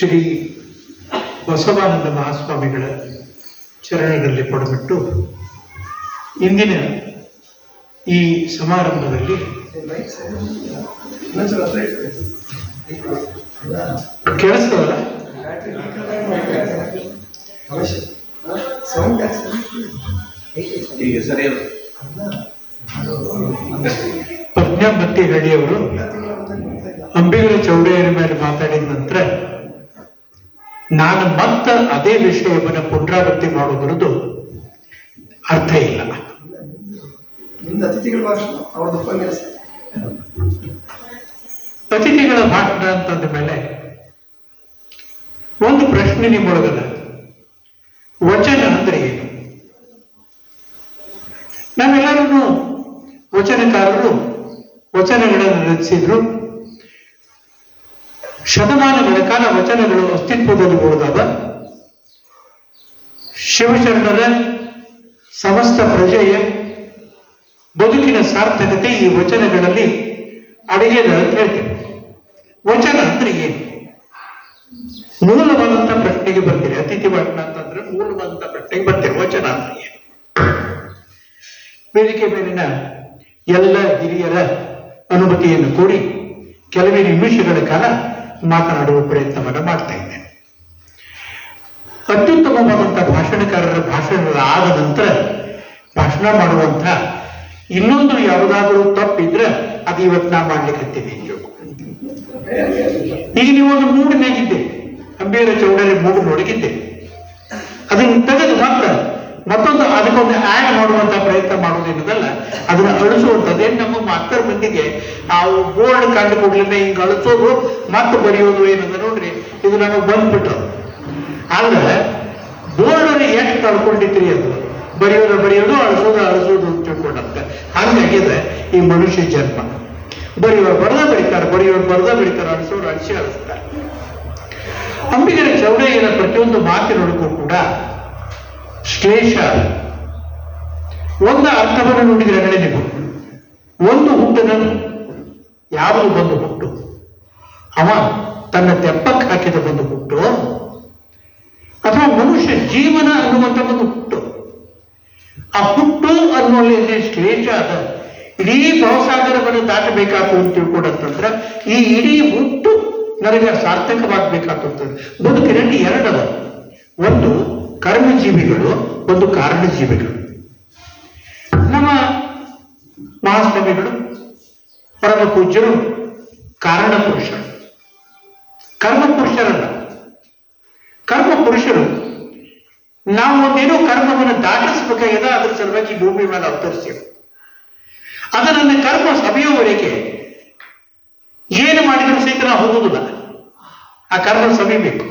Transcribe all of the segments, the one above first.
ಶ್ರೀ ಬಸವಾನಂದ ಮಹಾಸ್ವಾಮಿಗಳ ಚರಣಗಳಲ್ಲಿ ಪಡೆಬಿಟ್ಟು ಇಂದಿನ ಈ ಸಮಾರಂಭದಲ್ಲಿ ಕೇಳಿಸ್ತವಲ್ಲ ಪ್ರಜ್ಞಾ ಬತ್ತಿಹಳ್ಳಿಯವರು ಅಂಬಿಗರ ಚೌಡಯ್ಯನ ಮೇಲೆ ಮಾತಾಡಿದ ನಂತರ ನಾನು ಅದೇ ವಿಷಯವನ್ನು ಪುನರಾವರ್ತಿ ಮಾಡೋದ್ರದ್ದು ಅರ್ಥ ಇಲ್ಲ. ಅತಿಥಿಗಳ ಭಾಷಣ ಅಂತಂದ ಮೇಲೆ ಒಂದು ಪ್ರಶ್ನೆ ನಿಮ್ಮೊಳಗದ, ವಚನ ಅಂದ್ರೆ ಏನು? ನಾವೆಲ್ಲರೂ ವಚನಕಾರರು ವಚನಗಳನ್ನು ರಚಿಸಿದ್ರು. ಶತಮಾನಗಳ ಕಾಲ ವಚನಗಳು ಅಸ್ತಿತ್ವದಲ್ಲಿ ಉಳಿದಾವ. ಶಿವಶರಣರ ಸಮಸ್ತ ಪ್ರಜೆಯ ಬದುಕಿನ ಸಾರ್ಥಕತೆ ಈ ವಚನಗಳಲ್ಲಿ ಅಡಗಿದೆ ಅಂತ ಹೇಳ್ತೀವಿ. ವಚನ ಅಂದ್ರೆ ಏನು? ಮೂಲವಾದಂತಹ ಪ್ರಶ್ನೆಗೆ ಬರ್ತೀರಿ. ಅತಿಥಿ ಭಾಷಣ ಅಂತಂದ್ರೆ ಮೂಲವಾದಂತಹ ಪ್ರಶ್ನೆಗೆ ಬರ್ತೀರಿ. ವಚನ ಅಂದ್ರೆ ಏನು? ವೇದಿಕೆ ಮೇಲಿನ ಎಲ್ಲ ಹಿರಿಯರ ಅನುಮತಿಯನ್ನು ಕೂಡಿ ಕೆಲವೇ ನಿಮಿಷಗಳ ಕಾಲ ಮಾತನಾಡುವ ಪ್ರಯತ್ನವನ್ನು ಮಾಡ್ತಾ ಇದ್ದೇನೆ. ಅತ್ಯುತ್ತಮವಾದಂತಹ ಭಾಷಣಕಾರರ ಭಾಷಣಗಳಾದ ನಂತರ ಭಾಷಣ ಮಾಡುವಂತ ಇನ್ನೊಂದು ಯಾವುದಾದ್ರೂ ತಪ್ಪಿದ್ರೆ ಅದು ಇವತ್ತು ನಾ ಮಾಡ್ಲಿಕ್ಕೆ ಹತ್ತೀನಿ. ಈಗ ನೀವೊಂದು ಮೂಡಿನಾಗಿದ್ದೆ, ಅಂಬಿಗರ ಚೌಡಯ್ಯ ಮೂಡು ನೋಡಗಿದ್ದೆ, ಅದನ್ನು ತೆಗೆದು ಮತ್ತೊಂದು ಅದಕ್ಕೊಂದು ಆ್ಯಡ್ ಮಾಡುವಂತ ಪ್ರಯತ್ನ ಮಾಡೋದೇನದಲ್ಲ, ಅದನ್ನ ಅಳಿಸುವಂಥದ್ದು. ನಮ್ಮ ಮಾಸ್ತರ್ ಮಂದಿಗೆ ಆ ಬೋರ್ಡ್ ಕಂಡು ಕೊಡ್ಲಿಲ್ಲ, ಹಿಂಗೆ ಅಳಿಸೋದು ಮತ್ತೆ ಬರೆಯೋದು ಏನದ ನೋಡ್ರಿ, ಇದು ನಮಗೆ ಬಂದ್ಬಿಟ್ಟು. ಆದ್ರೆ ಬೋರ್ಡ್ ಎಷ್ಟು ಕಳ್ಕೊಂಡಿತ್ರಿ, ಅದು ಬರೆಯೋದು ಅಳಿಸೋದು ಅಂತ ತಿಳ್ಕೊಂಡಂತ. ಹಂಗಾಗಿದೆ ಈ ಮನುಷ್ಯ ಜನ್ಮ. ಬರೆಯೋರು ಬರೆದ ಬರೀತಾರೆ, ಅಳಿಸೋರು ಅಳಿಸ್ತಾರೆ. ಅಂಬಿಗರ ಚೌಡಯ್ಯನ ಪ್ರತಿಯೊಂದು ಮಾತಿನೊಳಗೂ ಕೂಡ ಶ್ಲೇಷ ಒಂದು ಅರ್ಥವನ್ನು ನುಡಿದರೆ ನೀವು ಒಂದು ಹುಟ್ಟನನ್ನು ಯಾವುದು ಬಂದು ಹುಟ್ಟು, ಅವ ತನ್ನ ತೆಪ್ಪಕ್ಕೆ ಹಾಕಿದ ಬಂದು ಹುಟ್ಟು, ಅಥವಾ ಮನುಷ್ಯ ಜೀವನ ಅನ್ನುವಂಥ ಒಂದು ಹುಟ್ಟು. ಆ ಹುಟ್ಟು ಅನ್ನುವಲ್ಲಿ ಶ್ಲೇಷ ಅದ. ಇಡೀ ಭವಸಾಗರವನ್ನು ದಾಟಬೇಕಾತು ಅಂತ ತಿಳ್ಕೊಂಡಂತಂದ್ರೆ ಈ ಇಡೀ ಹುಟ್ಟು ನನಗೆ ಸಾರ್ಥಕವಾಗಬೇಕಾಗ್ತದೆ. ಬದುಕಿನಲ್ಲಿ ಎರಡವ, ಒಂದು ಕರ್ಮಜೀವಿಗಳು, ಒಂದು ಕಾರಣಜೀವಿಗಳು. ನಮ್ಮ ಮಹಾಸ್ವಾಮಿಗಳು ಪರಮ ಪೂಜ್ಯರು ಕಾರಣ ಪುರುಷರು, ಕರ್ಮ ಪುರುಷರಲ್ಲ. ಕರ್ಮ ಪುರುಷರು ನಾವು ಒಂದೇನೋ ಕರ್ಮವನ್ನು ದಾಟಿಸಬೇಕಾಗಿದೆ, ಅದರ ಸಲುವಾಗಿ ಭೂಮಿ ಮೇಲೆ ಅವತರಿಸ್ತೇವೆ. ಅದನ್ನ ಕರ್ಮ ಸವಿಯುವವರೆಗೆ ಏನು ಮಾಡಿದ್ರು ಸಹಿತ ನಾವು ಹೋಗುವುದಿಲ್ಲ, ಆ ಕರ್ಮ ಸವಿಬೇಕು.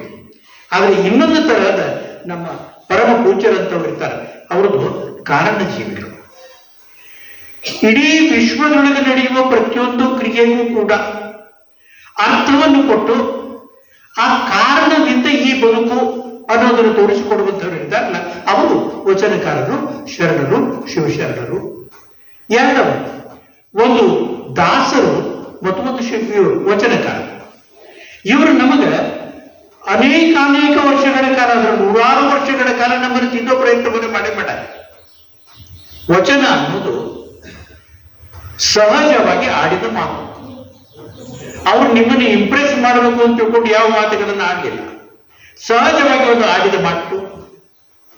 ಆದರೆ ಇನ್ನೊಂದು ತರಹದ ನಮ್ಮ ಪರಮ ಪೂಜ್ಯರಂತವ್ರು ಇರ್ತಾರೆ, ಅವರದ್ದು ಕಾರಣ ಜೀವಿಗಳು. ಇಡೀ ವಿಶ್ವದೊಳಗೆ ನಡೆಯುವ ಪ್ರತಿಯೊಂದು ಕ್ರಿಯೆಗೂ ಕೂಡ ಅರ್ಥವನ್ನು ಕೊಟ್ಟು ಆ ಕಾರಣದಿಂದ ಈ ಬದುಕು ಅನ್ನೋದನ್ನು ತೋರಿಸಿಕೊಡುವಂಥವ್ರು ಇದ್ದಾರಲ್ಲ, ಅವರು ವಚನಕಾರರು, ಶರಣರು, ಶಿವಶರಣರು. ಎರಡವ, ಒಂದು ದಾಸರು ಮತ್ತು ಒಂದು ವಚನಕಾರ. ಇವರು ನಮಗೆ ಅನೇಕ ವರ್ಷಗಳ ಕಾಲ, ಅಂದ್ರೆ 100 ವರ್ಷಗಳ ಕಾಲ ನಮ್ಮನ್ನು ತಿನ್ನೋ ಪ್ರಯತ್ನವನ್ನು ಮಾಡಬೇಡ. ವಚನ ಅನ್ನೋದು ಸಹಜವಾಗಿ ಆಡಿದ ಮಾತು. ಅವ್ರು ನಿಮ್ಮನ್ನು ಇಂಪ್ರೆಸ್ ಮಾಡಬೇಕು ಅಂತ ತಿಳ್ಕೊಂಡು ಯಾವ ಮಾತುಗಳನ್ನು ಆಗಲಿಲ್ಲ. ಸಹಜವಾಗಿ ಒಂದು ಆಡಿದ ಮಾತು,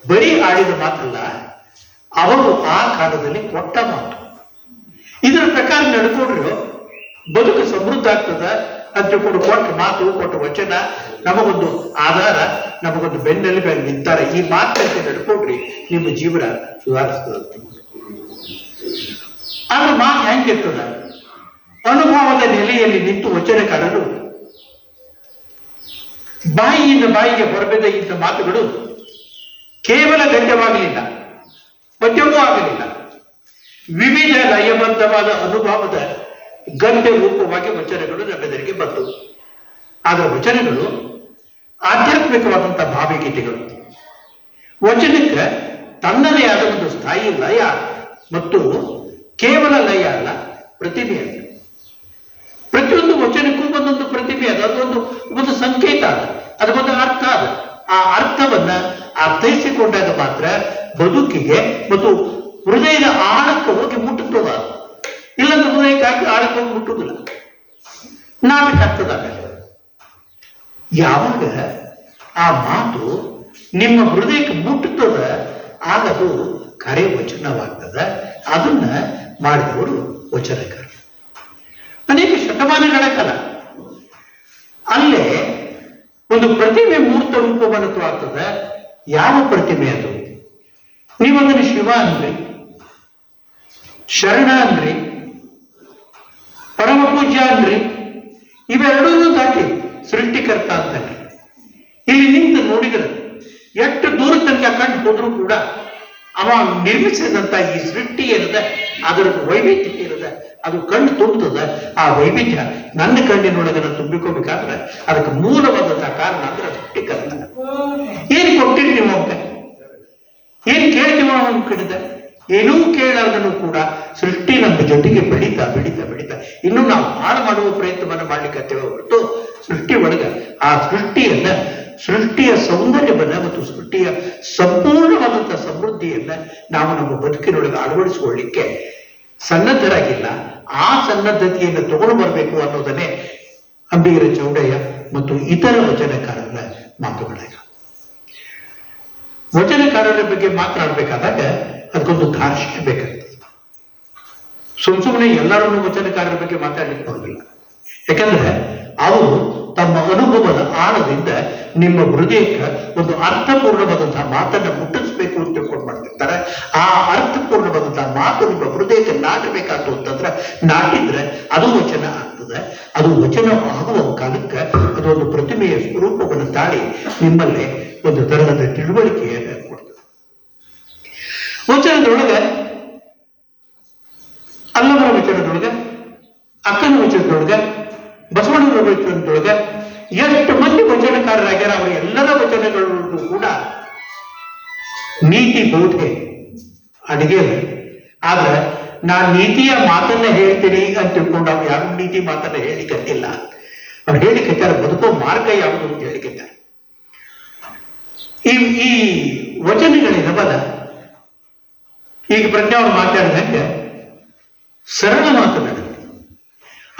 ಬರೀ ಆಡಿದ ಮಾತಲ್ಲ, ಅವರು ಆ ಕಾಲದಲ್ಲಿ ಕೊಟ್ಟ ಮಾತು. ಇದರ ಪ್ರಕಾರ ನಡ್ಕೊಂಡ್ರು ಬದುಕು ಸಮೃದ್ಧ ಆಗ್ತದ ಅಂತ ತಿಳ್ಕೊಂಡು ಕೊಟ್ಟ ಮಾತು, ಕೊಟ್ಟ ವಚನ ನಮಗೊಂದು ಆಧಾರ, ನಮಗೊಂದು ಬೆನ್ನೆಲುಬು ನಿಂತಾರೆ. ಈ ಮಾತಂತೆ ನಡ್ಕೊಂಡ್ರಿ ನಿಮ್ಮ ಜೀವನ ಸುಧಾರಿಸ್ತದೆ. ಆದ್ರೆ ಮಾತು ಹೆಂಗಿರ್ತದ? ಅನುಭವದ ನೆಲೆಯಲ್ಲಿ ನಿಂತು ವಚನಕಾರರು ಬಾಯಿಯಿಂದ ಬಾಯಿಗೆ ಹೊರಬಿದ್ದ ಇಂಥ ಮಾತುಗಳು ಕೇವಲ ಗದ್ಯವಾಗಲಿಲ್ಲ, ಪದ್ಯವೂ ಆಗಲಿಲ್ಲ. ವಿವಿಧ ಲಯಬದ್ಧವಾದ ಅನುಭವದ ಗದ್ಯ ರೂಪವಾಗಿ ವಚನಗಳು ನಮ್ಮೆದುರಿಗೆ ಬಂದವು. ಆದರೆ ವಚನಗಳು ಆಧ್ಯಾತ್ಮಿಕವಾದಂತಹ ಭಾವಗೀತೆಗಳು. ವಚನಕ್ಕೆ ತನ್ನದೇ ಆದ ಒಂದು ಸ್ಥಾಯಿ ಲಯ ಮತ್ತು ಕೇವಲ ಲಯ ಅಲ್ಲ, ಪ್ರತಿಭೆ ಅಲ್ಲ. ಪ್ರತಿಯೊಂದು ವಚನಕ್ಕೂ ಒಂದೊಂದು ಪ್ರತಿಭೆ ಅದ, ಅದೊಂದು ಸಂಕೇತ ಅದ. ಅದಕ್ಕೊಂದು ಅರ್ಥ ಅದು. ಆ ಅರ್ಥವನ್ನ ಅರ್ಥೈಸಿಕೊಂಡಾಗ ಮಾತ್ರ ಬದುಕಿಗೆ ಮತ್ತು ಹೃದಯದ ಆಳಕ್ಕೆ ಹೋಗಿ ಮುಟ್ಟುತ್ತದ. ಇಲ್ಲಂದ್ರೆ ಹೃದಯಕ್ಕೆ ಆಳಕ್ಕೆ ಹೋಗಿ ಮುಟ್ಟುವುದಿಲ್ಲ, ನಾಟಕ ಆಗ್ತದ. ಯಾವಾಗ ಆ ಮಾತು ನಿಮ್ಮ ಹೃದಯಕ್ಕೆ ಮುಟ್ಟುತ್ತದ ಆಗ ಅದು ಕರೆ ವಚನವಾಗ್ತದ. ಅದನ್ನ ಮಾಡಿದವರು ವಚನಕಾರ. ಅನೇಕ ಶತಮಾನಗಳ ಕಾಲ ಅಲ್ಲೇ ಒಂದು ಪ್ರತಿಮೆ ಮೂರ್ತ ರೂಪವನ್ನು ಆಗ್ತದ. ಯಾವ ಪ್ರತಿಮೆ ಅದು? ನೀವದನ್ನು ಶಿವ ಅನ್ರಿ, ಶರಣ ಅನ್ರಿ, ಪರಮ ಪೂಜ್ಯ ಅನ್ರಿ, ಇವೆರಡೂ ದಾಟಿ ಸೃಷ್ಟಿಕರ್ತ ಅಂತಾನೆ. ಇಲ್ಲಿ ನಿಂತು ನೋಡಿದ್ರೆ ಎಷ್ಟು ದೂರ ತನಕ ಕಂಡು ಹೋದ್ರೂ ಕೂಡ ಅವ ನಿರ್ಮಿಸಿದಂತ ಈ ಸೃಷ್ಟಿ ಏನದ ಅದರ ವೈವಿಧ್ಯ ಏನದ ಅದು ಕಣ್ಣು ತುಂಬುತ್ತದ. ಆ ವೈವಿಧ್ಯ ನನ್ನ ಕಣ್ಣಿನೊಳಗನ್ನ ತುಂಬಿಕೋಬೇಕಾದ್ರೆ ಅದಕ್ಕೆ ಮೂಲವಾದಂತಹ ಕಾರಣ ಅಂದ್ರೆ ಸೃಷ್ಟಿಕರ್ತ. ಏನ್ ಕೊಟ್ಟಿರಿ ನೀವು ಅಂತ ಏನ್ ಕೇಳ್ತೀವ ಅವನು ಕಡಿದ? ಏನೂ ಕೇಳಾರ್ದನು ಕೂಡ ಸೃಷ್ಟಿ ನಮ್ಮ ಜೊತೆಗೆ ಬೆಳೀತಾ ಬೆಳೀತಾ ಬೆಳೀತಾ ಇನ್ನು ನಾವು ಹಾಳು ಮಾಡುವ ಪ್ರಯತ್ನವನ್ನ ಮಾಡ್ಲಿಕ್ಕೆ ಹೊರತು ಸೃಷ್ಟಿ ಒಳಗ ಆ ಸೃಷ್ಟಿಯ ಸೌಂದರ್ಯವನ್ನ ಮತ್ತು ಸೃಷ್ಟಿಯ ಸಂಪೂರ್ಣವಾದಂತಹ ಸಮೃದ್ಧಿಯನ್ನ ನಾವು ನಮ್ಮ ಬದುಕಿನೊಳಗೆ ಅಳವಡಿಸಿಕೊಳ್ಳಿಕ್ಕೆ ಸನ್ನದ್ಧರಾಗಿಲ್ಲ. ಆ ಸನ್ನದ್ಧತೆಯನ್ನು ತಗೊಂಡು ಬರಬೇಕು ಅನ್ನೋದನ್ನೇ ಅಂಬಿಗರ ಚೌಡಯ್ಯ ಮತ್ತು ಇತರ ವಚನಕಾರರ ಮಾತುಗಳಾಗ. ವಚನಕಾರರ ಬಗ್ಗೆ ಮಾತನಾಡಬೇಕಾದಾಗ ಅದಕ್ಕೊಂದು ಧಾರ್ಷ್ಯ ಬೇಕಾಗ್ತದೆ. ಸುಮ್ಮನೆ ಎಲ್ಲರನ್ನೂ ವಚನಕಾರರ ಬಗ್ಗೆ ಮಾತಾಡ್ಲಿಕ್ಕೆ ಬರೋದಿಲ್ಲ. ಯಾಕಂದ್ರೆ ಅವರು ತಮ್ಮ ಅನುಭವದ ಆಳದಿಂದ ನಿಮ್ಮ ಹೃದಯಕ್ಕೆ ಒಂದು ಅರ್ಥಪೂರ್ಣವಾದಂತಹ ಮಾತನ್ನ ಮುಟ್ಟಿಸ್ಬೇಕು ಅಂತ ತಿಳ್ಕೊಂಡು ಮಾಡ್ತಿರ್ತಾರೆ. ಆ ಅರ್ಥಪೂರ್ಣವಾದಂತಹ ಮಾತು ನಿಮ್ಮ ಹೃದಯಕ್ಕೆ ನಾಟಬೇಕಾಯ್ತು ಅಂತಂದ್ರೆ ನಾಟಿದ್ರೆ ಅದು ವಚನ ಆಗ್ತದೆ. ಅದು ವಚನ ಆಗುವ ಕಾಲಕ್ಕೆ ಅದೊಂದು ಪ್ರತಿಮೆಯ ಸ್ವರೂಪವನ್ನು ತಾಳಿ ನಿಮ್ಮಲ್ಲಿ ಒಂದು ತರಹದ ತಿಳುವಳಿಕೆಯನ್ನು ಕೊಡ್ತದೆ. ವಚನದೊಳಗೆ ಅಲ್ಲವರ ವಚನದೊಳಗೆ, ಅಕ್ಕನ ವಚನದೊಳಗೆ, ಬಸವಣ್ಣನ ವಚನದೊಳಗೆ ಎಷ್ಟು ಮಂದಿ ವಚನಕಾರರಾಗ್ಯಾರ. ಅವರ ಎಲ್ಲರ ವಚನಗಳಿಗೂ ಕೂಡ ನೀತಿ ಬೋಧೆ ಅಡಿಗೆ. ಆದ್ರೆ ನಾನು ನೀತಿಯ ಮಾತನ್ನ ಹೇಳ್ತೀನಿ ಅಂತ ತಿಳ್ಕೊಂಡು ಅವ್ರು ಯಾರು ನೀತಿ ಮಾತನ್ನ ಹೇಳಿಕತ್ತಿಲ್ಲ. ಅವ್ರು ಹೇಳಿಕತ್ತಾರ ಬದುಕೋ ಮಾರ್ಗ ಯಾವುದು ಅಂತ ಹೇಳಿಕತ್ತಾರ. ಈ ವಚನಗಳಿದವಲ್ಲ, ಈಗ ಪ್ರಜ್ಞಾ ಅವ್ರು ಮಾತಾಡಿದಂಗೆ ಸರಳ ಮಾತನಾಡ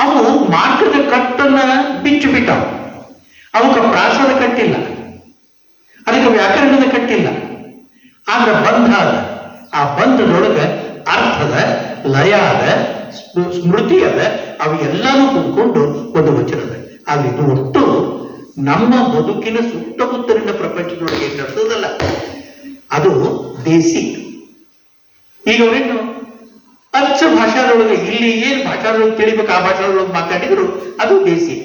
ಅವು ಮಾರ್ಗದ ಕಟ್ಟನ್ನ ಬಿಚ್ಚು ಬಿಟ್ಟಾವ. ಅವಕ್ಕೆ ಪ್ರಾಸದ ಕಟ್ಟಿಲ್ಲ, ಅದಕ್ಕೆ ವ್ಯಾಕರಣದ ಕಟ್ಟಿಲ್ಲ. ಆದ್ರೆ ಬಂಧ ಅದ. ಆ ಬಂಧದೊಳಗೆ ಅರ್ಥದ, ಲಯ ಅದ, ಸ್ಮೃತಿ ಅದ. ಅವು ಎಲ್ಲಾನು ಕೂತ್ಕೊಂಡು ಒಂದು ವಚನದ. ಅಲ್ಲಿ ಇದು ಒಟ್ಟು ನಮ್ಮ ಬದುಕಿನ ಸುತ್ತಮುತ್ತಲಿನ ಪ್ರಪಂಚದೊಳಗೆ ಏನ್ ನಡೆಸೋದಲ್ಲ ಅದು ದೇಸಿ. ಈಗ ಅವರೇನು ಅಚ್ಚ ಭಾಷಾದೊಳಗೆ ಇಲ್ಲಿ ಏನ್ ಭಾಷಾದೊಳಗೆ ತಿಳಿಬೇಕು ಆ ಭಾಷಾದೊಳಗೆ ಮಾತಾಡಿದ್ರು ಅದು ದೇಸಿ.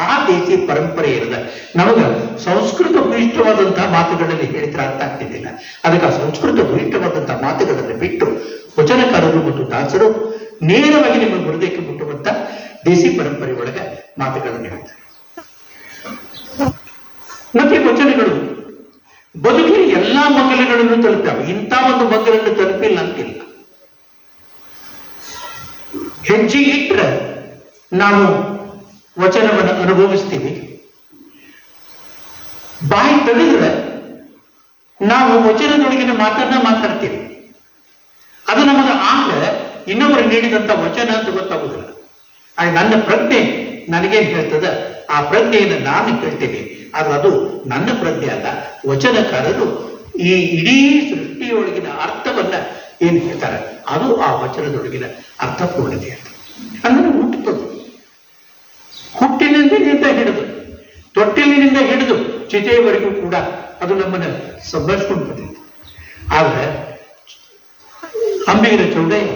ಆ ದೇಸಿ ಪರಂಪರೆ ಇರದ ನಮಗ ಸಂಸ್ಕೃತ ಭೂಯಿಷ್ಠವಾದಂತಹ ಮಾತುಗಳಲ್ಲಿ ಹೇಳಿದ್ರೆ ಅರ್ಥ ಆಗ್ತಿದ್ದಿಲ್ಲ. ಅದಕ್ಕೆ ಆ ಸಂಸ್ಕೃತ ಭೂಯಿಷ್ಠವಾದಂತಹ ಮಾತುಗಳನ್ನು ಬಿಟ್ಟು ವಚನಕಾರರು ಮತ್ತು ದಾಸರು ನೇರವಾಗಿ ನಿಮ್ಮ ಹೃದಯಕ್ಕೆ ಮುಟ್ಟುವಂತ ದೇಸಿ ಪರಂಪರೆ ಒಳಗೆ ಮಾತುಗಳನ್ನು ಹೇಳ್ತಾರೆ. ಮತ್ತೆ ವಚನಗಳು ಬದುಕಿನ ಎಲ್ಲಾ ಮಗ್ಗಲುಗಳನ್ನು ತಲುಪ್ತಾವೆ. ಇಂಥ ಒಂದು ಮಗ್ಗಲನ್ನು ತಲುಪಿಲ್ಲ ಅಂತಿಲ್ಲ. ಹೆಜ್ಜೆ ಇಟ್ರೆ ನಾವು ವಚನವನ್ನು ಅನುಭವಿಸ್ತೀವಿ. ಬಾಯಿ ತೆಗೆದ್ರೆ ನಾವು ವಚನದೊಳಗಿನ ಮಾತನ್ನ ಮಾತಾಡ್ತೀವಿ. ಅದು ನಮಗೆ ಆಗ ಇನ್ನೊಬ್ಬರು ನೀಡಿದಂತ ವಚನ ಅಂತ ಗೊತ್ತಾಗುದಿಲ್ಲ. ಆಗ ನನ್ನ ಪ್ರಜ್ಞೆ ನನಗೇನ್ ಹೇಳ್ತದ ಆ ಪ್ರಜ್ಞೆಯನ್ನು ನಾನು ಕೇಳ್ತೀನಿ. ಆದ್ರೆ ಅದು ನನ್ನ ಪ್ರಜ್ಞೆ ಅಲ್ಲ. ವಚನಕಾರರು ಈ ಇಡೀ ಸೃಷ್ಟಿಯೊಳಗಿನ ಅರ್ಥವನ್ನ ಏನ್ ಹೇಳ್ತಾರೆ ಅದು ಆ ವಚನದೊಳಗಿನ ಅರ್ಥಪೂರ್ಣತೆ ಅಂತ. ಅಂದ್ರೆ ಹುಟ್ಟುತ್ತದೆ. ಹುಟ್ಟಿನಿಂದ ಹಿಡಿದು ತೊಟ್ಟಿಲಿನಿಂದ ಹಿಡಿದು ಚಿತೆಯವರೆಗೂ ಕೂಡ ಅದು ನಮ್ಮನ್ನ ಸಂಭರಿಸ್ಕೊಂಡು ಬಂದಿದೆ. ಆದ್ರೆ ಅಂಬಿಗರ ಚೌಡಯ್ಯ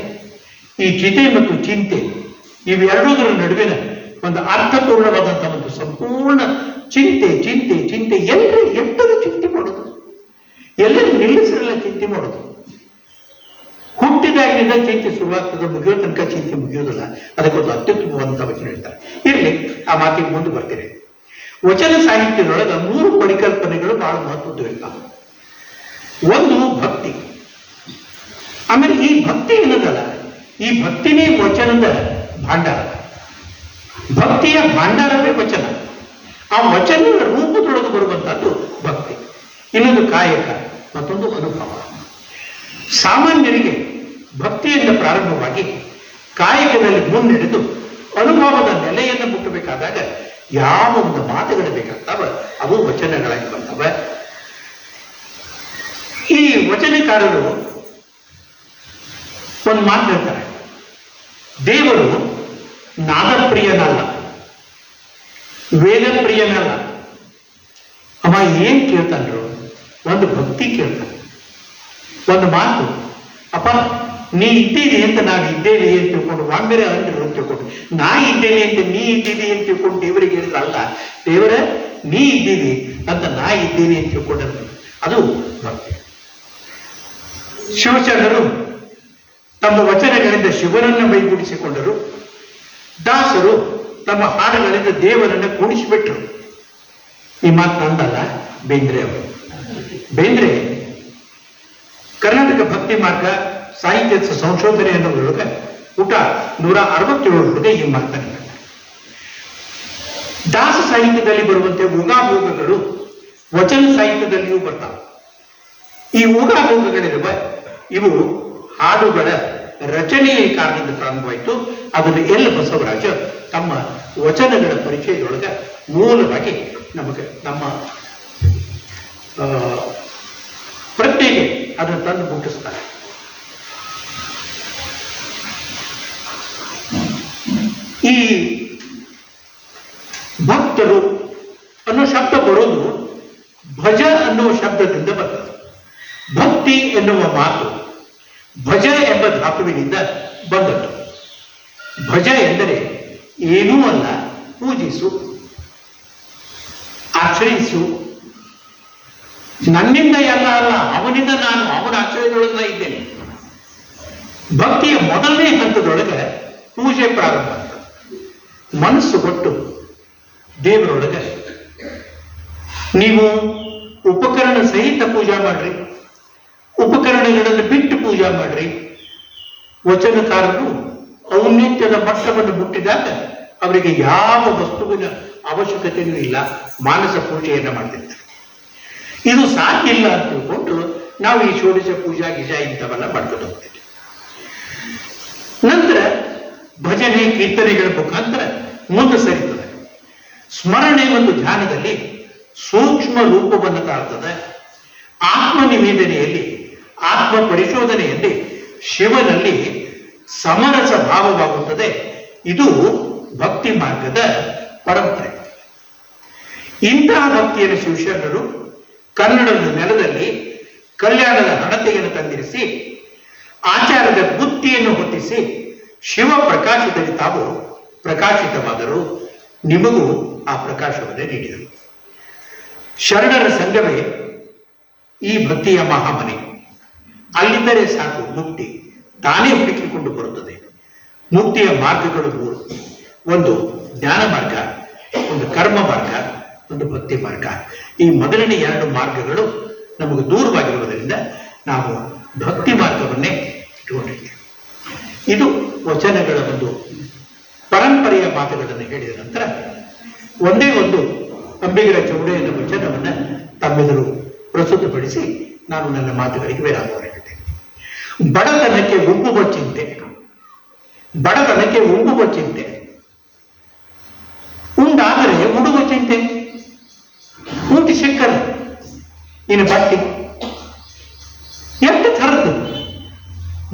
ಈ ಚಿತೆ ಮತ್ತು ಚಿಂತೆ ಇವೆರಡೂದರ ನಡುವಿನ ಒಂದು ಅರ್ಥಪೂರ್ಣವಾದಂತಹ ಒಂದು ಸಂಪೂರ್ಣ ಚಿಂತೆ ಚಿಂತೆ ಚಿಂತೆ ಎಲ್ಲರೂ ಎಷ್ಟರ ಚಿಂತೆ ಮಾಡೋದು, ಎಲ್ಲರೂ ನಿಲ್ಲಿಸಿರಲ್ಲ ಚಿಂತೆ ಮಾಡೋದು. ಹುಟ್ಟಿದಾಗಿನಿಂದ ಚಿಂತೆ ಶುರುವಾಗ್ತದೆ, ಮುಗಿಯೋ ತನಕ ಚಿಂತೆ ಮುಗಿಯೋದಿಲ್ಲ. ಅದಕ್ಕೊಂದು ಅತ್ಯುತ್ತಮವಾದಂತಹ ವಚನ ಹೇಳ್ತಾರೆ. ಇರಲಿ, ಆ ಮಾತಿಗೆ ಮುಂದೆ ಬರ್ತೀರಿ. ವಚನ ಸಾಹಿತ್ಯದೊಳಗೆ 3 ಪರಿಕಲ್ಪನೆಗಳು ಬಹಳ ಮಹತ್ವದ್ದಿರ್ತಾವೆ. ಒಂದು ಭಕ್ತಿ. ಆಮೇಲೆ ಈ ಭಕ್ತಿ ಏನದಲ್ಲ, ಈ ಭಕ್ತಿನೇ ವಚನದ ಭಾಂಡಾರ. ಭಕ್ತಿಯ ಭಾಂಡಾರವೇ ವಚನ. ಆ ವಚನದ ರೂಪದೊಳಗೆ ಬರುವಂತ ಇನ್ನೊಂದು ಕಾಯಕ, ಮತ್ತೊಂದು ಅನುಭವ. ಸಾಮಾನ್ಯರಿಗೆ ಭಕ್ತಿಯಿಂದ ಪ್ರಾರಂಭವಾಗಿ ಕಾಯಕದಲ್ಲಿ ಮುನ್ನಡೆದು ಅನುಭವದ ನೆಲೆಯನ್ನು ಮುಟ್ಟಬೇಕಾದಾಗ ಯಾವ ಒಂದು ಮಾತುಗಳು ಬೇಕಾಗ್ತವ ಅವು ವಚನಗಳಾಗಿ ಬರ್ತವೆ. ಈ ವಚನಕಾರರು ಒಂದು ಮಾತು ಹೇಳ್ತಾರೆ, ದೇವರು ನಾದಪ್ರಿಯನಲ್ಲ, ವೇದಪ್ರಿಯನಲ್ಲ. ಅವ ಏನ್ ಕೇಳ್ತಾನ್ರು? ಒಂದು ಭಕ್ತಿ ಕೇಳ್ತಾನೆ. ಒಂದು ಮಾತು, ಅಪ್ಪ ನೀ ಇದ್ದೀರಿ ಅಂತ ನಾವು ಇದ್ದೇವೆ ಅಂತ ತಿಳ್ಕೊಂಡು ವಾಂಬೇರೆ ಅಂದ್ರು ಅಂತ ತಿಳ್ಕೊಂಡು, ನಾ ಇದ್ದೇನೆ ಅಂತ ನೀ ಇದ್ದೀನಿ ಅಂತ ತಿಳ್ಕೊಂಡು ದೇವರಿಗೆ ಹೇಳಿದ್ರಲ್ಲ, ದೇವರ ನೀ ಇದ್ದೀರಿ ಅಂತ ನಾ ಇದ್ದೀನಿ ಅಂತ ತಿಳ್ಕೊಂಡ್ರು. ಅದು ಭಕ್ತಿ. ಶಿವಚರಣರು ತಮ್ಮ ವಚನಗಳಿಂದ ಶಿವನನ್ನು ಮೈಗೂಡಿಸಿಕೊಂಡರು. ದಾಸರು ತಮ್ಮ ಹಾಡುಗಳಿಂದ ದೇವರನ್ನು ಕೂಡಿಸಿಬಿಟ್ರು. ಈ ಮಾತು ನಂದಲ್ಲ, ಬೇಂದ್ರೆ ಅವರು. ಬೇಂದ್ರೆ ಕರ್ನಾಟಕ ಭಕ್ತಿ ಮಾರ್ಗ ಸಾಹಿತ್ಯ ಸಂಶೋಧನೆ ಅನ್ನೋದ್ರೊಳಗೆ ಪುಟ 167 ಈ ಮಾತನಾಡಿದ್ದಾರೆ. ದಾಸ ಸಾಹಿತ್ಯದಲ್ಲಿ ಬರುವಂತೆ ಊಗಾಭೋಗಗಳು ವಚನ ಸಾಹಿತ್ಯದಲ್ಲಿಯೂ ಬರ್ತಾವೆ. ಈ ಊಗಾಭೋಗಗಳಿರುವ ಇವು ಹಾಡುಗಳ ರಚನೆಯ ಕಾರಣದಿಂದ ಪ್ರಾರಂಭವಾಯಿತು. ಅದನ್ನು ಎಲ್ ಬಸವರಾಜ ತಮ್ಮ ವಚನಗಳ ಪರಿಚಯದೊಳಗೆ ಮೂಲವಾಗಿ ನಮಗೆ ನಮ್ಮ ಪ್ರಜ್ಞೆಗೆ ಅದನ್ನು ತಂದು ಮುಟ್ಟಿಸ್ತಾರೆ. ಈ ಭಕ್ತರು ಅನ್ನೋ ಶಬ್ದ ಬರೋದು ಭಜ ಅನ್ನುವ ಶಬ್ದದಿಂದ ಬರ್ತದೆ. ಭಕ್ತಿ ಎನ್ನುವ ಮಾತು ಭಜ ಎಂಬ ಧಾತುವಿನಿಂದ ಬಂದದ್ದು. ಭಜ ಎಂದರೆ ಏನೂ ಅಲ್ಲ, ಪೂಜಿಸು, ಆಶ್ರಯಿಸು. ನನ್ನಿಂದ ಎಲ್ಲ ಅಲ್ಲ, ಅವನಿಂದ ನಾನು, ಅವನ ಆಶ್ರಯದೊಳಗೆ ಇದ್ದೇನೆ. ಭಕ್ತಿಯ ಮೊದಲನೇ ಹಂತದೊಳಗೆ ಪೂಜೆ ಪ್ರಾರಂಭ ಆಗ್ತದೆ. ಮನಸ್ಸು ಕೊಟ್ಟು ದೇವರೊಳಗೆ ನೀವು ಉಪಕರಣ ಸಹಿತ ಪೂಜಾ ಮಾಡ್ರಿ, ಉಪಕರಣಗಳನ್ನು ಬಿಟ್ಟು ಪೂಜಾ ಮಾಡ್ರಿ. ವಚನಕಾರರು ಔನ್ನತ್ಯದ ಮಟ್ಟವನ್ನು ಮುಟ್ಟಿದಾಗ ಅವರಿಗೆ ಯಾವ ವಸ್ತುವಿನ ಅವಶ್ಯಕತೆಯೂ ಇಲ್ಲ, ಮಾನಸ ಪೂಜೆಯನ್ನು ಮಾಡ್ತಿದ್ದಾರೆ. ಇದು ಸಾಧ್ಯ ಇಲ್ಲ ಅಂತ ತಿಳ್ಕೊಂಡು ನಾವು ಈ ಷೋಡಶ ಪೂಜಾ ಗಿಜಾ ಇಂಥವೆಲ್ಲ ಮಾಡ್ಕೊಂಡು ಹೋಗ್ತೇವೆ. ನಂತರ ಭಜನೆ ಕೀರ್ತನೆಗಳ ಮುಖಾಂತರ ಮುಂದೆ ಸರಿತದೆ. ಸ್ಮರಣೆ ಒಂದು ಧ್ಯಾನದಲ್ಲಿ ಸೂಕ್ಷ್ಮ ರೂಪವನ್ನು ತಾಳ್ತದೆ. ಆತ್ಮ ನಿವೇದನೆಯಲ್ಲಿ, ಆತ್ಮ ಪರಿಶೋಧನೆಯಲ್ಲಿ ಶಿವನಲ್ಲಿ ಸಮರಸ ಭಾವವಾಗುತ್ತದೆ. ಇದು ಭಕ್ತಿ ಮಾರ್ಗದ ಪರಂಪರೆ. ಇಂತಹ ಭಕ್ತಿಯನ್ನು ಶಿವಶರಣರು ಕನ್ನಡದ ನೆಲದಲ್ಲಿ ಕಲ್ಯಾಣದ ಹಣತೆಯನ್ನು ತಂದಿರಿಸಿ, ಆಚಾರದ ಬುದ್ಧಿಯನ್ನು ಹೊತ್ತಿಸಿ ಶಿವ ಪ್ರಕಾಶದಲ್ಲಿ ತಾವು ಪ್ರಕಾಶಿತವಾದರು. ನಿಮಗೂ ಆ ಪ್ರಕಾಶವನ್ನೇ ನೀಡಿದರು. ಶರಣರ ಸಂಘವೇ ಈ ಭಕ್ತಿಯ ಮಹಾಮನೆ. ಅಲ್ಲಿದ್ದರೆ ಸಾಕು, ಮುಕ್ತಿ ತಾನೇ ಹುಡುಕಿಕೊಂಡು ಬರುತ್ತದೆ. ಮುಕ್ತಿಯ ಮಾರ್ಗಗಳು 3: ಒಂದು ಜ್ಞಾನ ಮಾರ್ಗ, ಒಂದು ಕರ್ಮ ಮಾರ್ಗ, ಒಂದು ಭಕ್ತಿ ಮಾರ್ಗ. ಈ ಮೊದಲನೇ 2 ಮಾರ್ಗಗಳು ನಮಗೆ ದೂರವಾಗಿರುವುದರಿಂದ ನಾವು ಭಕ್ತಿ ಮಾರ್ಗವನ್ನೇ ಇಟ್ಟುಕೊಂಡಿದ್ದೇವೆ. ಇದು ವಚನಗಳ ಒಂದು ಪರಂಪರೆಯ ಮಾತುಗಳನ್ನು ಹೇಳಿದ ನಂತರ ಒಂದೇ ಒಂದು ಅಂಬಿಗರ ಚೌಡೆ ಎನ್ನುವ ವಚನವನ್ನು ತಮ್ಮೆದುರು ಪ್ರಸ್ತುತಪಡಿಸಿ ನಾನು ನನ್ನ ಮಾತುಗಳಿಗೆ ವಿರಾಮ ಹೊರಟಿದ್ದೆ. ಬಡತನಕ್ಕೆ ಉಬ್ಬುವ ಚಿಂತೆ, ಬಡತನಕ್ಕೆ ಉಬ್ಬುವ ಚಿಂತೆ, ಉಂಡಾದರೆ ಉಡುವ ಚಿಂತೆ. ಊಟಿ ಸಿಕ್ಕಲ್ಲ, ಇನ್ನು ಬಟ್ಟೆ ಎಷ್ಟು ಥರದ್ದು.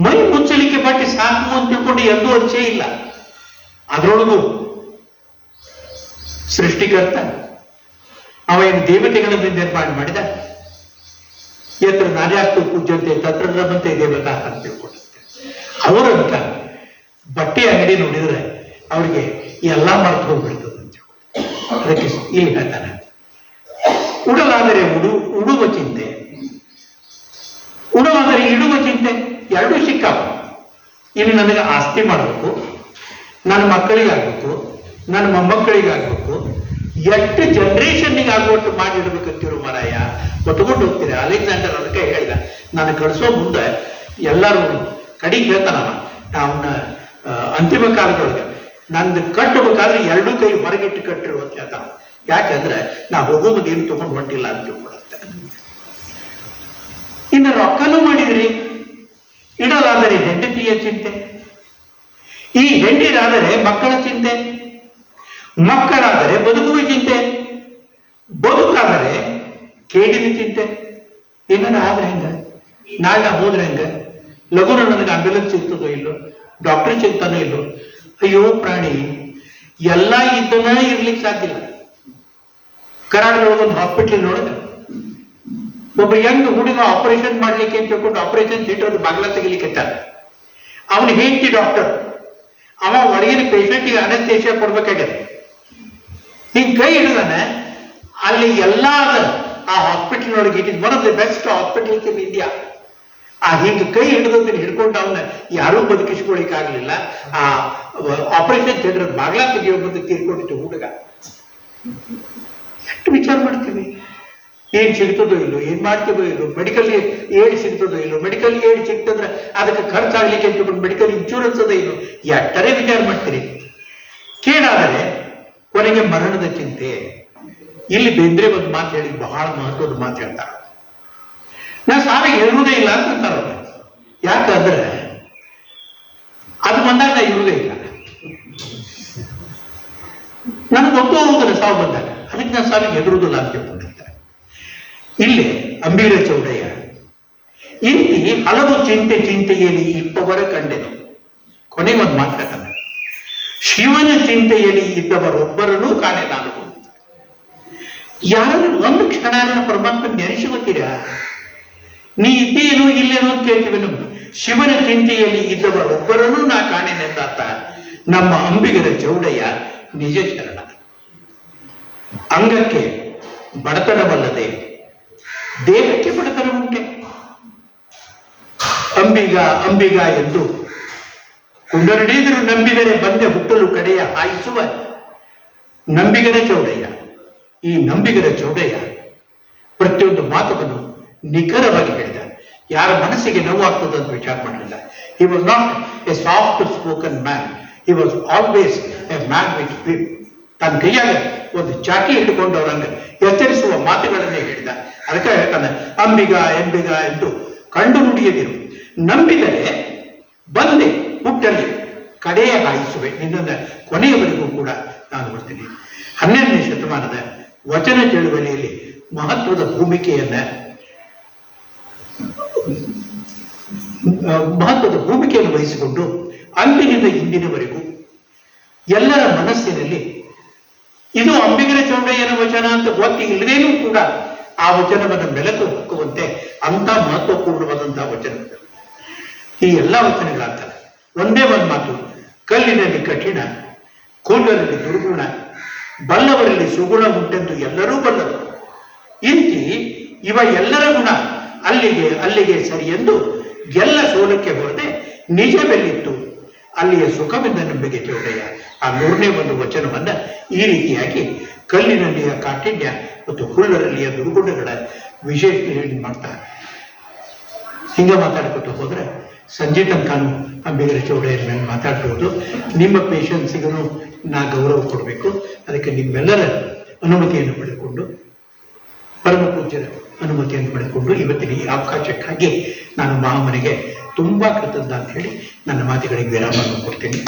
ಮೈ ಮುಚ್ಚಲಿಕ್ಕೆ ಬಟ್ಟೆ ಸಾಕು ಅಂತ ತಿಳ್ಕೊಂಡು ಎಂದೂ ಅರ್ಚೆ ಇಲ್ಲ. ಅದರೊಳಗೂ ಸೃಷ್ಟಿಕರ್ತ ಅವ ಏನು ದೇವತೆಗಳನ್ನು ನಿರ್ಮಾಣ ಮಾಡಿದ. ಯತ್ರ ನಾರ್ಯಾಸ್ತು ಪೂಜ್ಯಂತೆ ತತ್ರ ರಮಂತೆ ದೇವತಾ ಅಂತ ತಿಳ್ಕೊಳ್ಳುತ್ತೆ. ಅವರಂತ ಬಟ್ಟೆ ಅಂಗಡಿ ನೋಡಿದ್ರೆ ಅವರಿಗೆ ಎಲ್ಲ ಮರೆತು ಹೋಗ್ಬಿಡ್ತದೆ ಅಂತ ಅದಕ್ಕೆ ಇಲ್ಲಿ ಹೇಳ್ತಾನೆ, ಉಡಲಾದರೆ ಉಡುವ ಚಿಂತೆ, ಉಡಲಾದರೆ ಇಡುವ ಚಿಂತೆ. ಎರಡೂ ಸಿಕ್ಕಾವ. ಇನ್ನು ನನಗೆ ಆಸ್ತಿ ಮಾಡಬೇಕು, ನನ್ನ ಮಕ್ಕಳಿಗಾಗಬೇಕು, ನನ್ನ ಮೊಮ್ಮಕ್ಕಳಿಗಾಗಬೇಕು, ಎಷ್ಟು ಜನರೇಷನ್ನಿಗೆ ಆಗುವಷ್ಟು ಮಾಡಿಡ್ಬೇಕಂತಿರು ಮರಾಯ. ಹೊತ್ಕೊಂಡು ಹೋಗ್ತೀರಿ. ಅಲೆಕ್ಸಾಂಡರ್ ಅದಕ್ಕೆ ಹೇಳಿದ, ನಾನು ಕಳಿಸೋ ಮುಂದೆ ಎಲ್ಲರೂ ಕಡಿಗೆ ಹೇಳ್ತಾನವ, ಅವನ ಅಂತಿಮ ಕಾಲದೊಳಗೆ ನಂದು ಕಟ್ಟಬೇಕಾದ್ರೆ 2 ಕೈ ಹೊರಗಿಟ್ಟು ಕಟ್ಟಿರು ಅಂತ ಹೇಳ್ತಾನ. ಯಾಕಂದ್ರೆ ನಾ ಹೋಗೋ ಮುಂದೆ ಏನು ತಗೊಂಡು ಹೊಂಟಿಲ್ಲ ಅಂತ ತಿಳ್ಕೊಳತ್ತೆ. ಇಡ್ರಿ. ಇಡಲಾದರೆ ಹೆಂಡತಿಯ ಚಿಂತೆ, ಈ ಹೆಂಡಿರಾದರೆ ಮಕ್ಕಳ ಚಿಂತೆ, ಮಕ್ಕಳಾದರೆ ಬದುಕುವ ಚಿಂತೆ, ಬದುಕಾದರೆ ಕೇಡಿನ ಚಿಂತೆ. ಏನಾರ ಆದ್ರೆ ಹೆಂಗ, ನಾಳೆ ಹೋದ್ರೆ ಹೆಂಗ, ಲಘುನ ನನಗೆ ಆಂಬ್ಯುಲೆನ್ಸ್ ಸಿಗ್ತದೋ ಇಲ್ಲೋ, ಡಾಕ್ಟರ್ ಸಿಗ್ತಾನೋ ಇಲ್ಲೋ. ಅಯ್ಯೋ ಪ್ರಾಣಿ, ಎಲ್ಲ ಇದ್ದನ ಇರ್ಲಿಕ್ಕೆ ಸಾಧ್ಯ ಇಲ್ಲ. ಕರ್ನಾಟಕದೊಳಗೆ ಒಂದು ಹಾಸ್ಪಿಟ್ಲ್ ನೋಡಿದ್ರೆ ಒಬ್ಬ ಯಂಗ್ ಹುಡುಗ ಆಪರೇಷನ್ ಮಾಡ್ಲಿಕ್ಕೆ ಅಂತ ಹೇಳ್ಕೊಂಡು ಆಪರೇಷನ್ ಥಿಯೇಟರ್ ಬಾಗ್ಲ ತೆಗಿಲಿಕ್ಕೆ ಅವನು ಹೆಂಡತಿ ಡಾಕ್ಟರ್, ಅವ ಒಳಗಿನ ಪೇಷಂಟ್ಗೆ ಅನಸ್ತೇಷಿಯಾ ಕೊಡ್ಬೇಕಾಗ್ಯದ. ಹಿಂಗ್ ಕೈ ಹಿಡಿದಾನೆ, ಅಲ್ಲಿ ಎಲ್ಲ ಆ ಹಾಸ್ಪಿಟಲ್ ಒಳಗೆ it is one of the best hospitals in India. ಆ ಹಿಂಗ ಕೈ ಹಿಡಿದೋದನ್ನ ಹಿಡ್ಕೊಂಡು ಅವನ್ನ ಯಾರೂ ಬದುಕಿಸ್ಕೊಳಿಕ್ ಆಗ್ಲಿಲ್ಲ. ಆ ಆಪರೇಷನ್ ಥಿಯೇಟರ್ ಬಾಗ್ಲ ತೆಗಿಯೋ ಬಂದು ತೀರ್ಕೊಂಡಿತ್ತು ಹುಡುಗ. ಎಷ್ಟು ವಿಚಾರ ಮಾಡ್ತೀವಿ, ಏನ್ ಸಿಗ್ತದೋ ಇಲ್ಲೋ, ಏನ್ ಮಾಡ್ತೀವೋ ಇಲ್ಲೋ, ಮೆಡಿಕಲ್ ಏಡ್ ಸಿಗ್ತದೋ ಇಲ್ಲೋ, ಮೆಡಿಕಲ್ ಏಡ್ ಸಿಗ್ತಂದ್ರೆ ಅದಕ್ಕೆ ಖರ್ಚಾಗ್ಲಿಕ್ಕೆ ಅಂತ ಮೆಡಿಕಲ್ ಇನ್ಶೂರೆನ್ಸ್ ಅದ ಇಲ್ಲೋ, ಎಷ್ಟರೇ ವಿಚಾರ ಮಾಡ್ತೀರಿ. ಕೇಳಾದರೆ ಕೊನೆಗೆ ಮರಣದ ಚಿಂತೆ. ಇಲ್ಲಿ ಬೇಂದ್ರೆ ಒಂದು ಮಾತು ಹೇಳಿ, ಬಹಳ ಮಹತ್ವದ ಮಾತು ಹೇಳ್ತಾರೆ. ನಾ ಸಾವಿಗೆ ಹೇಳುವುದೇ ಇಲ್ಲ ಅಂತ ಅಂತಾರ. ಯಾಕಂದ್ರೆ ಅದು ಬಂದಾಗ ನಾ ಇರುವುದೇ ಇಲ್ಲ, ನನಗೆ ಗೊತ್ತು ಹೋಗುದಿಲ್ಲ ಸಾವು ಬಂದಾಗ, ಅದಕ್ಕೆ ನಾನು ಸಾವಿಗೆ ಹೆದರುವುದಿಲ್ಲ ಅಂತ ಹೇಳ್ಕೊಂಡಿರ್ತಾರೆ. ಇಲ್ಲಿ ಅಂಬೀರ ಚೌಡಯ್ಯ ಇಂತಿ ಹಲವು ಚಿಂತೆಯಲ್ಲಿ ಇಪ್ಪವರ ಕಂಡೆನು. ಕೊನೆಗೆ ಒಂದು ಮಾತಾಡ್ತಾನೆ, ಶಿವನ ಚಿಂತೆಯಲ್ಲಿ ಇದ್ದವರೊಬ್ಬರನ್ನೂ ಕಾಣೆ ನಾನು. ಯಾರು ಒಂದು ಕ್ಷಣ ಪರಮಾತ್ಮ ನೆನೆಸುತ್ತೀರಾ? ನೀ ಇದ್ದೇನು ಇಲ್ಲೇನೋ ಅಂತ ಕೇಳ್ತೀವಿ. ನಮ್ಮ ಶಿವನ ಚಿಂತೆಯಲ್ಲಿ ಇದ್ದವರೊಬ್ಬರನ್ನೂ ನಾ ಕಾಣೆನೆಂದಾತ ನಮ್ಮ ಅಂಬಿಗರ ಚೌಡಯ್ಯ ನಿಜ ಶರಣ. ಅಂಗಕ್ಕೆ ಬಡತನವಲ್ಲದೆ ದೇಹಕ್ಕೆ ಬಡತನ ಉಂಟೆ. ಅಂಬಿಗ ಎಂದು ಕುಂಡರಡಿದರು ನಂಬಿದರೆ ಬಂದೆ ಹುಟ್ಟಲು ಕಡೆಯ ಹಾಯಿಸುವ ನಂಬಿಗರ ಚೌಡಯ್ಯ. ಈ ನಂಬಿಗರ ಚೌಡಯ್ಯ ಪ್ರತಿಯೊಂದು ಮಾತುಗಳನ್ನು ನಿಖರವಾಗಿ ಹೇಳಿದ. ಯಾರ ಮನಸ್ಸಿಗೆ ನೋವಾಗ್ತದೆ ಅಂತ ವಿಚಾರ ಮಾಡಲಿಲ್ಲ. He was not A soft spoken man, he was always A man with grip. ತನ್ನ ಕೈಯಾಗ ಒಂದು ಚಾಕಿ ಹಿಡ್ಕೊಂಡವ್ರಂಗ ಎಚ್ಚರಿಸುವ ಮಾತುಗಳನ್ನೇ ಹೇಳಿದ. ಅದಕ್ಕೆ ಹೇಳ್ತಾನೆ, ಅಂಬಿಗ ಎಂಬಿಗ ಎಂದು ಕಂಡು ನುಡಿಯದಿರು, ನಂಬಿದರೆ ಬಂದೆ ಹುಟ್ಟಲ್ಲಿ ಕಡೆಯ ಹಾಯಿಸುವೆ, ನಿನ್ನನ್ನು ಕೊನೆಯವರೆಗೂ ಕೂಡ ನಾನು ಬರ್ತೀನಿ. 12ನೇ ಶತಮಾನದ ವಚನ ಚಳುವಳಿಯಲ್ಲಿ ಮಹತ್ವದ ಭೂಮಿಕೆಯನ್ನು ವಹಿಸಿಕೊಂಡು ಅಂದಿನಿಂದ ಇಂದಿನವರೆಗೂ ಎಲ್ಲರ ಮನಸ್ಸಿನಲ್ಲಿ ಇದು ಅಂಬಿಗರ ಚೌಡಯ್ಯನ ವಚನ ಅಂತ ಗೊತ್ತಿ ಇಲ್ಲದೇನೂ ಕೂಡ ಆ ವಚನವನ್ನು ಮೆಲುಕು ಹಾಕುವಂತೆ ಅಂತ ಮಹತ್ವಪೂರ್ಣವಾದಂತಹ ವಚನಗಳು ಈ ಎಲ್ಲ ವಚನಗಳಾಗ್ತವೆ. ಒಂದೇ ಒಂದು ಮಾತು, ಕಲ್ಲಿನಲ್ಲಿ ಕಠಿಣ, ಕೂಲರಲ್ಲಿ ದುರ್ಗುಣ, ಬಲ್ಲವರಲ್ಲಿ ಸುಗುಣ ಉಂಟೆಂದು ಎಲ್ಲರೂ ಬಲ್ಲರು. ಇಂತಿ ಇವ ಎಲ್ಲರ ಗುಣ ಅಲ್ಲಿಗೆ ಸರಿ ಎಂದು ಎಲ್ಲ ಸೋಲಕ್ಕೆ ಹೋರದೆ ನಿಜವೆಲ್ಲಿತ್ತು ಅಲ್ಲಿಯ ಸುಖವೆಂದ ನಂಬಿಕೆ ಚೌಡಯ್ಯ. ಆ 3ನೇ ಒಂದು ವಚನವನ್ನ ಈ ರೀತಿಯಾಗಿ ಕಲ್ಲಿನಲ್ಲಿಯ ಕಾಠಿಣ್ಯ ಮತ್ತು ಹುಲ್ಲರಲ್ಲಿಯ ದುರ್ಗುಣಗಳ ವಿಶೇಷಣೆ ಮಾಡ್ತಾರೆ. ಹಿಂಗ ಮಾತಾಡ್ಕೊತ ಹೋದ್ರೆ ಸಂಜೆ ತನಕನೂ ಅಂಬಿಗರ ಚೌಡಯ್ಯನ ಮೇಲೆ ಮಾತಾಡ್ಬೋದು. ನಿಮ್ಮ ಪೇಷನ್ಸಿಗೂ ನಾ ಗೌರವ ಕೊಡಬೇಕು. ಅದಕ್ಕೆ ನಿಮ್ಮೆಲ್ಲರ ಅನುಮತಿಯನ್ನು ಪಡೆದುಕೊಂಡು, ಪರಮ ಪೂಜ್ಯರ ಅನುಮತಿಯನ್ನು ಪಡೆದುಕೊಂಡು ಇವತ್ತಿನ ಈ ಅವಕಾಶಕ್ಕಾಗಿ ನಾನು ಮಹಾಮನೆಗೆ ತುಂಬಾ ಕೃತಜ್ಞ ಅಂತ ಹೇಳಿ ನನ್ನ ಮಾತುಗಳಿಗೆ ವಿರಾಮವನ್ನು ಕೊಡ್ತೀನಿ.